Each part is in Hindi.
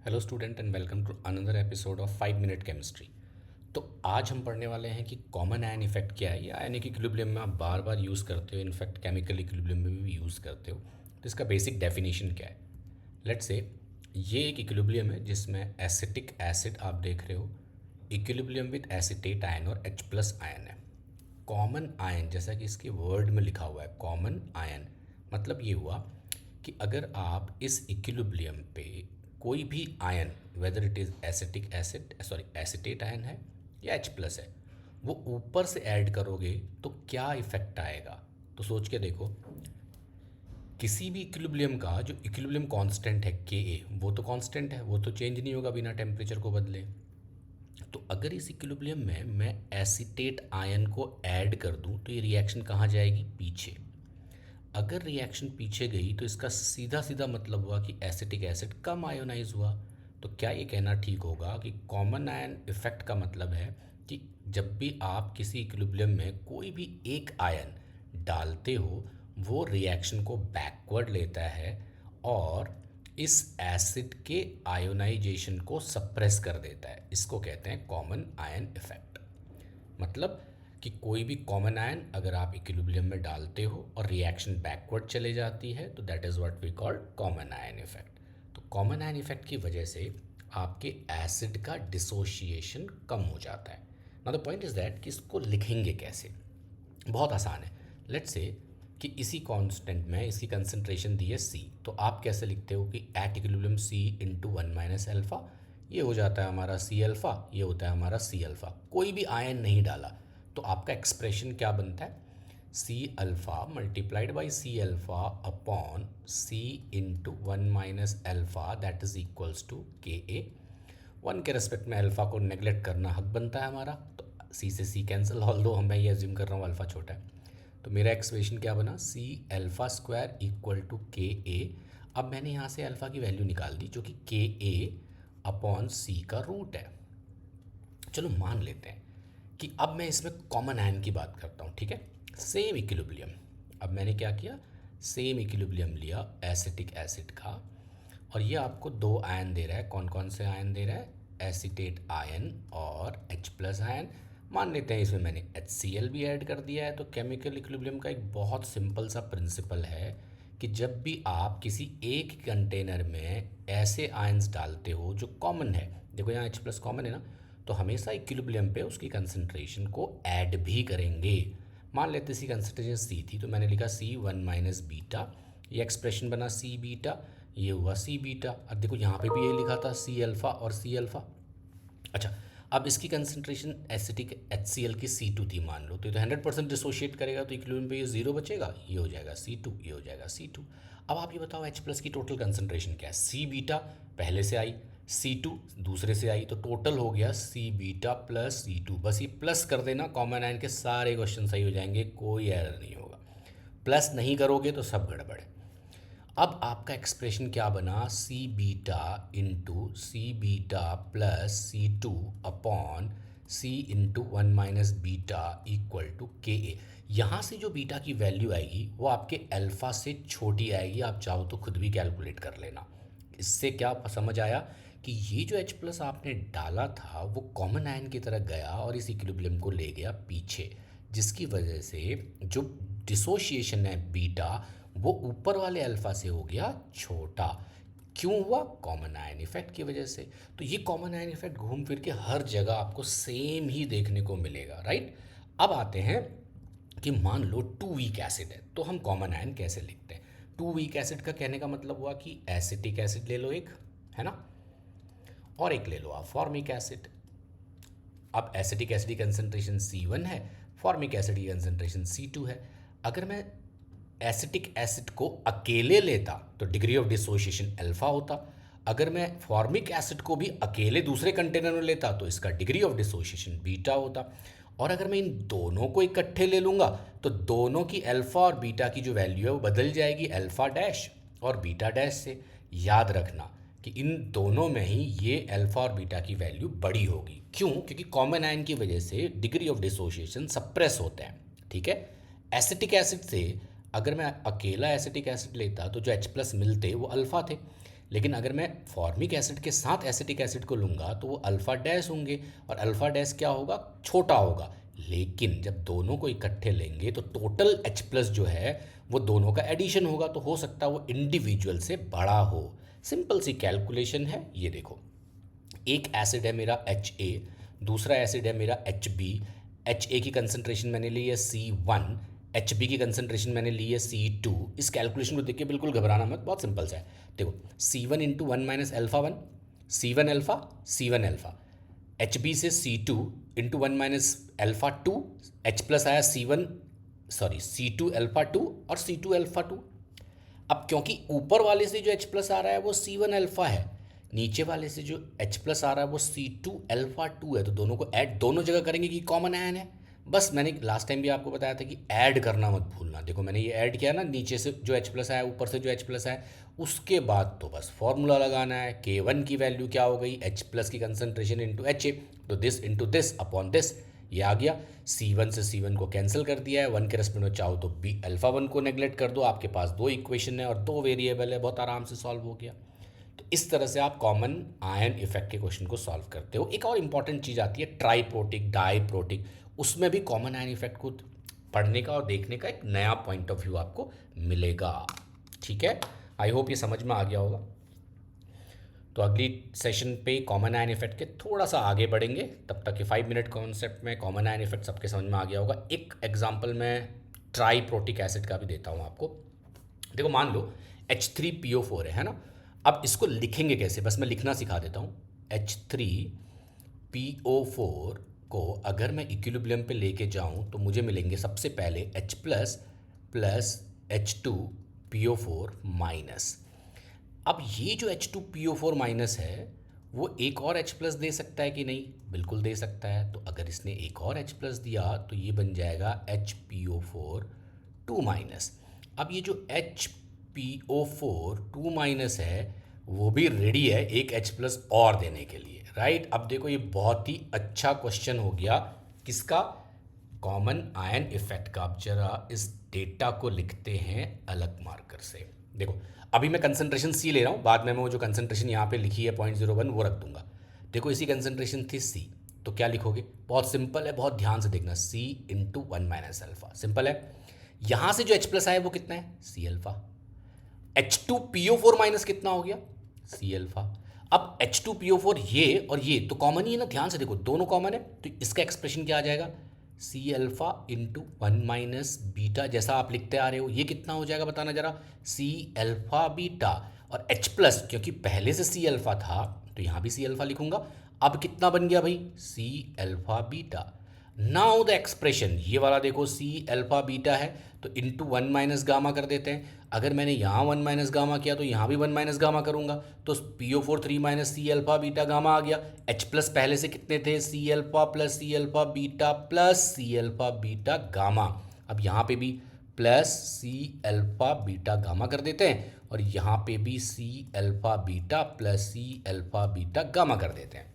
Hello student and welcome to another episode of 5 minute chemistry. तो आज हम पढ़ने वाले हैं कि कॉमन आयन इफेक्ट क्या है। ये आयन इक्विलिब्रियम में आप बार बार यूज़ करते हो, इनफैक्ट केमिकल इक्विलिब्रियम में भी यूज़ करते हो। तो इसका बेसिक डेफिनेशन क्या है? लेट्स से ये एक इक्विलिब्रियम है जिसमें एसिटिक एसिड आप देख रहे हो, इक्विलिब्रियम विद एसिटेट आयन और H प्लस आयन है। कॉमन आयन जैसा कि इसके वर्ड में लिखा हुआ है कॉमन आयन, मतलब ये हुआ कि अगर आप इस इक्विलिब्रियम पे कोई भी ion, whether it is acetic acid acetate ion है या H प्लस है, वो ऊपर से ऐड करोगे तो क्या इफेक्ट आएगा। तो सोच के देखो, किसी भी इक्विलिब्रियम का जो इक्विलिब्रियम कांस्टेंट है के वो तो कांस्टेंट है, वो तो चेंज नहीं होगा बिना टेम्परेचर को बदले। तो अगर इस इक्विलिब्रियम में मैं एसीटेट आयन को ऐड कर दूं तो ये रिएक्शन कहाँ जाएगी? पीछे। अगर रिएक्शन पीछे गई तो इसका सीधा सीधा मतलब हुआ कि एसिटिक एसिड कम आयोनाइज हुआ। तो क्या ये कहना ठीक होगा कि कॉमन आयन इफेक्ट का मतलब है कि जब भी आप किसी इक्विलिब्रियम में कोई भी एक आयन डालते हो वो रिएक्शन को बैकवर्ड लेता है और इस एसिड के आयोनाइजेशन को सप्रेस कर देता है। इसको कहते हैं कॉमन आयन इफेक्ट। मतलब कि कोई भी कॉमन आयन अगर आप इक्विलिब्रियम में डालते हो और रिएक्शन बैकवर्ड चले जाती है तो that is what we call common ion effect. तो कॉमन आयन इफेक्ट की वजह से आपके एसिड का डिसोशिएशन कम हो जाता है। Now the point is that कि इसको लिखेंगे कैसे? बहुत आसान है। लेट्स से कि इसी कांस्टेंट में इसकी कंसंट्रेशन दी है सी, तो आप कैसे लिखते हो कि at equilibrium C into one minus alpha, ये हो जाता है हमारा सी अल्फ़ा, ये होता है हमारा सी अल्फ़ा। कोई भी आयन नहीं डाला तो आपका एक्सप्रेशन क्या बनता है? C alpha multiplied by C alpha upon C into one minus alpha that is equals to K A. One के रेस्पेक्ट में अल्फ़ा को नेगलेक्ट करना हक बनता है हमारा, तो सी से सी कैंसिल, ऑल दो मैं ये एज्यूम कर रहा हूँ अल्फ़ा छोटा है। तो मेरा एक्सप्रेशन क्या बना? C alpha square equal to K A. अब मैंने यहाँ से अल्फ़ा की वैल्यू निकाल दी जो कि के ए अपॉन सी का रूट है। चलो मान लेते हैं कि अब मैं इसमें कॉमन आयन की बात करता हूँ, ठीक है। सेम इक्विलिब्रियम, अब मैंने क्या किया? सेम इक्विलिब्रियम लिया एसिटिक एसिड का, और ये आपको दो आयन दे रहा है। कौन कौन से आयन दे रहा है? एसीटेट आयन और H प्लस आयन। मान लेते हैं इसमें मैंने HCl भी ऐड कर दिया है। तो केमिकल इक्विलिब्रियम का एक बहुत सिंपल सा प्रिंसिपल है कि जब भी आप किसी एक कंटेनर में ऐसे आयन्स डालते हो जो कॉमन है, देखो यहाँ H प्लस कॉमन है ना, तो हमेशा इक्विलिब्रियम पे उसकी कंसंट्रेशन को ऐड भी करेंगे। मान लेते इसकी कंसंट्रेशन सी थी तो मैंने लिखा सी वन माइनस बीटा, ये एक्सप्रेशन बना सी बीटा, ये हुआ सी बीटा। अब देखो यहाँ पे भी ये लिखा था सी अल्फ़ा और सी अल्फ़ा। अच्छा, अब इसकी कंसंट्रेशन एसिटिक HCl की C2 थी मान लो, तो ये तो 100% डिसोशिएट करेगा, तो इक्विलिब्रियम पे ये जीरो बचेगा, ये हो जाएगा C2, ये हो जाएगा C2। अब आप ये बताओ H प्लस की टोटल कंसंट्रेशन क्या है? सी बीटा पहले से आई, C2 दूसरे से आई, तो टोटल हो गया सी बीटा प्लस C2। बस ये प्लस कर देना, कॉमन आयन के सारे क्वेश्चन सही हो जाएंगे, कोई एरर नहीं होगा। प्लस नहीं करोगे तो सब गड़बड़ है। अब आपका एक्सप्रेशन क्या बना? C beta into C beta plus C2 upon C into one minus beta equal to K A. यहाँ से जो बीटा की वैल्यू आएगी वो आपके अल्फ़ा से छोटी आएगी, आप चाहो तो खुद भी कैलकुलेट कर लेना। इससे क्या समझ आया कि ये जो H प्लस आपने डाला था वो कॉमन आयन की तरह गया और इस इक्विलिब्रियम को ले गया पीछे, जिसकी वजह से जो डिसोशिएशन है बीटा वो ऊपर वाले अल्फ़ा से हो गया छोटा। क्यों हुआ? कॉमन आयन इफेक्ट की वजह से। तो ये कॉमन आयन इफेक्ट घूम फिर के हर जगह आपको सेम ही देखने को मिलेगा, राइट। अब आते हैं कि मान लो टू वीक एसिड है तो हम कॉमन आयन कैसे लिखते हैं? टू वीक एसिड का कहने का मतलब हुआ कि एसिटिक एसिड ले लो एक, है ना, और एक ले लो आप फॉर्मिक एसिड। अब एसिटिक एसिड की कंसंट्रेशन C1 है, फॉर्मिक एसिड की कंसंट्रेशन C2 है। अगर मैं एसिटिक एसिड को अकेले लेता तो डिग्री ऑफ डिसोसिएशन अल्फा होता। अगर मैं फॉर्मिक एसिड को भी अकेले दूसरे कंटेनर में लेता तो इसका डिग्री ऑफ डिसोसिएशन बीटा होता। और अगर मैं इन दोनों को इकट्ठे ले लूँगा तो दोनों की अल्फ़ा और बीटा की जो वैल्यू है वो बदल जाएगी अल्फ़ा डैश और बीटा डैश से। याद रखना कि इन दोनों में ही ये अल्फ़ा और बीटा की वैल्यू बड़ी होगी। क्यों? क्योंकि कॉमन आयन की वजह से डिग्री ऑफ डिसोसिएशन सप्रेस होता है, ठीक है। एसिटिक एसिड से अगर मैं अकेला एसिटिक एसिड लेता तो जो H प्लस मिलते वो अल्फ़ा थे, लेकिन अगर मैं फॉर्मिक एसिड के साथ एसिटिक एसिड को लूँगा तो वो अल्फ़ा डैश होंगे, और अल्फ़ा डैश क्या होगा, छोटा होगा। लेकिन जब दोनों को इकट्ठे लेंगे तो टोटल H प्लस जो है वो दोनों का एडिशन होगा, तो हो सकता है वो इंडिविजुअल से बड़ा हो। सिंपल सी कैलकुलेशन है। ये देखो, एक एसिड है मेरा HA, दूसरा एसिड है मेरा HB। HA की कंसंट्रेशन मैंने ली है C1, HB की कंसंट्रेशन मैंने ली है C2। इस कैलकुलेशन को देख के बिल्कुल घबराना मत, बहुत सिंपल सा है। देखो, C1 into 1 minus alpha 1, C1 alpha, C1 alpha. HB से C2 into 1 minus alpha 2, H plus आया C1, सॉरी C2 अल्फ़ा 2 और C2 अल्फ़ा 2। अब क्योंकि ऊपर वाले से जो H प्लस आ रहा है वो C1 अल्फ़ा है, नीचे वाले से जो H प्लस आ रहा है वो C2 अल्फ़ा 2 है, तो दोनों को ऐड दोनों जगह करेंगे कि कॉमन आयन है। बस मैंने लास्ट टाइम भी आपको बताया था कि ऐड करना मत भूलना। देखो मैंने ये ऐड किया ना, नीचे से जो H प्लस आया, ऊपर से जो H प्लस आया, उसके बाद तो बस फॉर्मूला लगाना है। K1 की वैल्यू क्या हो गई, H प्लस की कंसंट्रेशन इंटू HA, तो this into this upon this, ये आ गया। C1 से C1 को कैंसिल कर दिया है, 1 के रेस्पेक्ट में चाहो तो B अल्फ़ा 1 को नेगलेक्ट कर दो, आपके पास दो इक्वेशन है और दो वेरिएबल है, बहुत आराम से सॉल्व हो गया। तो इस तरह से आप कॉमन आयन इफेक्ट के क्वेश्चन को सॉल्व करते हो। एक और इंपॉर्टेंट चीज़ आती है ट्राइप्रोटिक, डाइप्रोटिक, उसमें भी कॉमन आयन इफेक्ट को पढ़ने का और देखने का एक नया पॉइंट ऑफ व्यू आपको मिलेगा। ठीक है, आई होप ये समझ में आ गया होगा। तो अगली सेशन पे कॉमन आयन इफेक्ट के थोड़ा सा आगे बढ़ेंगे, तब तक कि 5 मिनट कॉन्सेप्ट में कॉमन आयन इफेक्ट सबके समझ में आ गया होगा। एक एग्जांपल मैं ट्राइप्रोटिक एसिड का भी देता हूँ आपको। देखो मान लो H3PO4 है ना। अब इसको लिखेंगे कैसे, बस मैं लिखना सिखा देता हूँ। H3PO4 को अगर मैं इक्विलिब्रियम पे लेके जाऊँ तो मुझे मिलेंगे सबसे पहले H plus plus H2PO4 minus. अब ये जो H2PO4 माइनस है वो एक और H प्लस दे सकता है कि नहीं, बिल्कुल दे सकता है। तो अगर इसने एक और H प्लस दिया तो ये बन जाएगा HPO4 2 माइनस। अब ये जो HPO4 2 माइनस है वो भी रेडी है एक H प्लस और देने के लिए, राइट। अब देखो ये बहुत ही अच्छा क्वेश्चन हो गया, किसका, कॉमन आयन इफेक्ट का। अब जरा इस डेटा को लिखते हैं अलग मार्कर से। देखो अभी मैं कंसंट्रेशन C ले रहा हूँ, बाद में मैं वो जो कंसंट्रेशन यहाँ पे लिखी है 0.01 वो रख दूंगा। देखो इसी कंसंट्रेशन थी C, तो क्या लिखोगे, बहुत सिंपल है, बहुत ध्यान से देखना, C into 1 minus alpha, simple है। यहाँ से जो H प्लस आया वो कितना है, C अल्फा। H2PO4 माइनस कितना हो गया, C अल्फा। अब H2PO4 ये और ये तो कॉमन ही है ना, ध्यान से देखो दोनों कॉमन है, तो इसका एक्सप्रेशन क्या आ जाएगा, C alpha into 1 minus beta, जैसा आप लिखते आ रहे हो। ये कितना हो जाएगा बताना जरा, C अल्फा बीटा। और H प्लस क्योंकि पहले से C अल्फा था तो यहाँ भी C अल्फा लिखूंगा। अब कितना बन गया भाई, C alpha beta. Now the expression, ये वाला देखो C अल्फा बीटा है तो इंटू 1 माइनस गामा कर देते हैं। अगर मैंने यहाँ 1 माइनस गामा किया तो यहाँ भी 1 माइनस गामा करूँगा, तो PO4 3 minus C alpha beta gamma आ गया। H प्लस पहले से कितने थे, C alpha plus C alpha beta plus C alpha beta gamma. अब यहाँ पे भी plus C alpha beta gamma कर देते हैं, और यहाँ पे भी C alpha beta plus C alpha beta gamma कर देते हैं।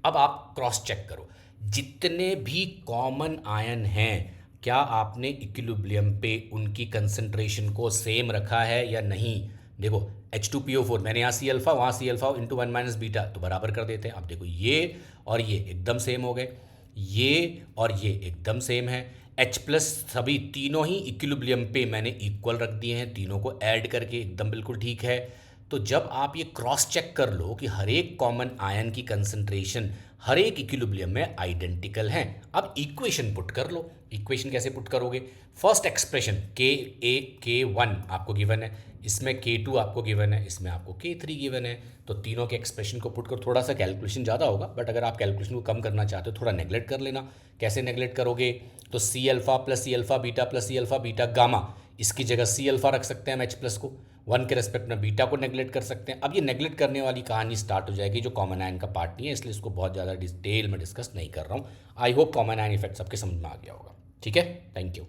अब आप क्रॉस चेक करो, जितने भी कॉमन आयन हैं क्या आपने इक्विलिब्रियम पे उनकी कंसंट्रेशन को सेम रखा है या नहीं। देखो H2PO4 मैंने यहाँ C अल्फा, वहाँ C alpha into 1 minus beta, तो बराबर कर देते हैं। अब देखो ये और ये एकदम सेम हो गए, ये और ये एकदम सेम है। H प्लस सभी तीनों ही इक्विलिब्रियम पे मैंने इक्वल रख दिए हैं, तीनों को ऐड करके एकदम बिल्कुल ठीक है। तो जब आप ये क्रॉस चेक कर लो कि हर एक कॉमन आयन की कंसंट्रेशन हर एक इक्विलिब्रियम में आइडेंटिकल हैं, अब इक्वेशन पुट कर लो। इक्वेशन कैसे पुट करोगे, फर्स्ट एक्सप्रेशन K1 आपको गिवन है, इसमें K2 आपको गिवन है, इसमें आपको K3 गिवन है, तो तीनों के एक्सप्रेशन को पुट कर, थोड़ा सा कैलकुलेशन ज़्यादा होगा, बट अगर आप कैलकुलेशन को कम करना चाहते हो थोड़ा नेगलेक्ट कर लेना। कैसे नेगलेक्ट करोगे, तो C alpha plus C alpha beta plus C alpha beta gamma, इसकी जगह C अल्फा रख सकते हैं हम H प्लस को, 1 के रेस्पेक्ट में बीटा को नेगलेक्ट कर सकते हैं। अब ये नेगलेक्ट करने वाली कहानी स्टार्ट हो जाएगी जो कॉमन आयन का पार्ट नहीं है, इसलिए इसको बहुत ज़्यादा डिटेल में डिस्कस नहीं कर रहा हूँ। I hope common ion effect सबके समझ में आ गया होगा। ठीक है, थैंक यू।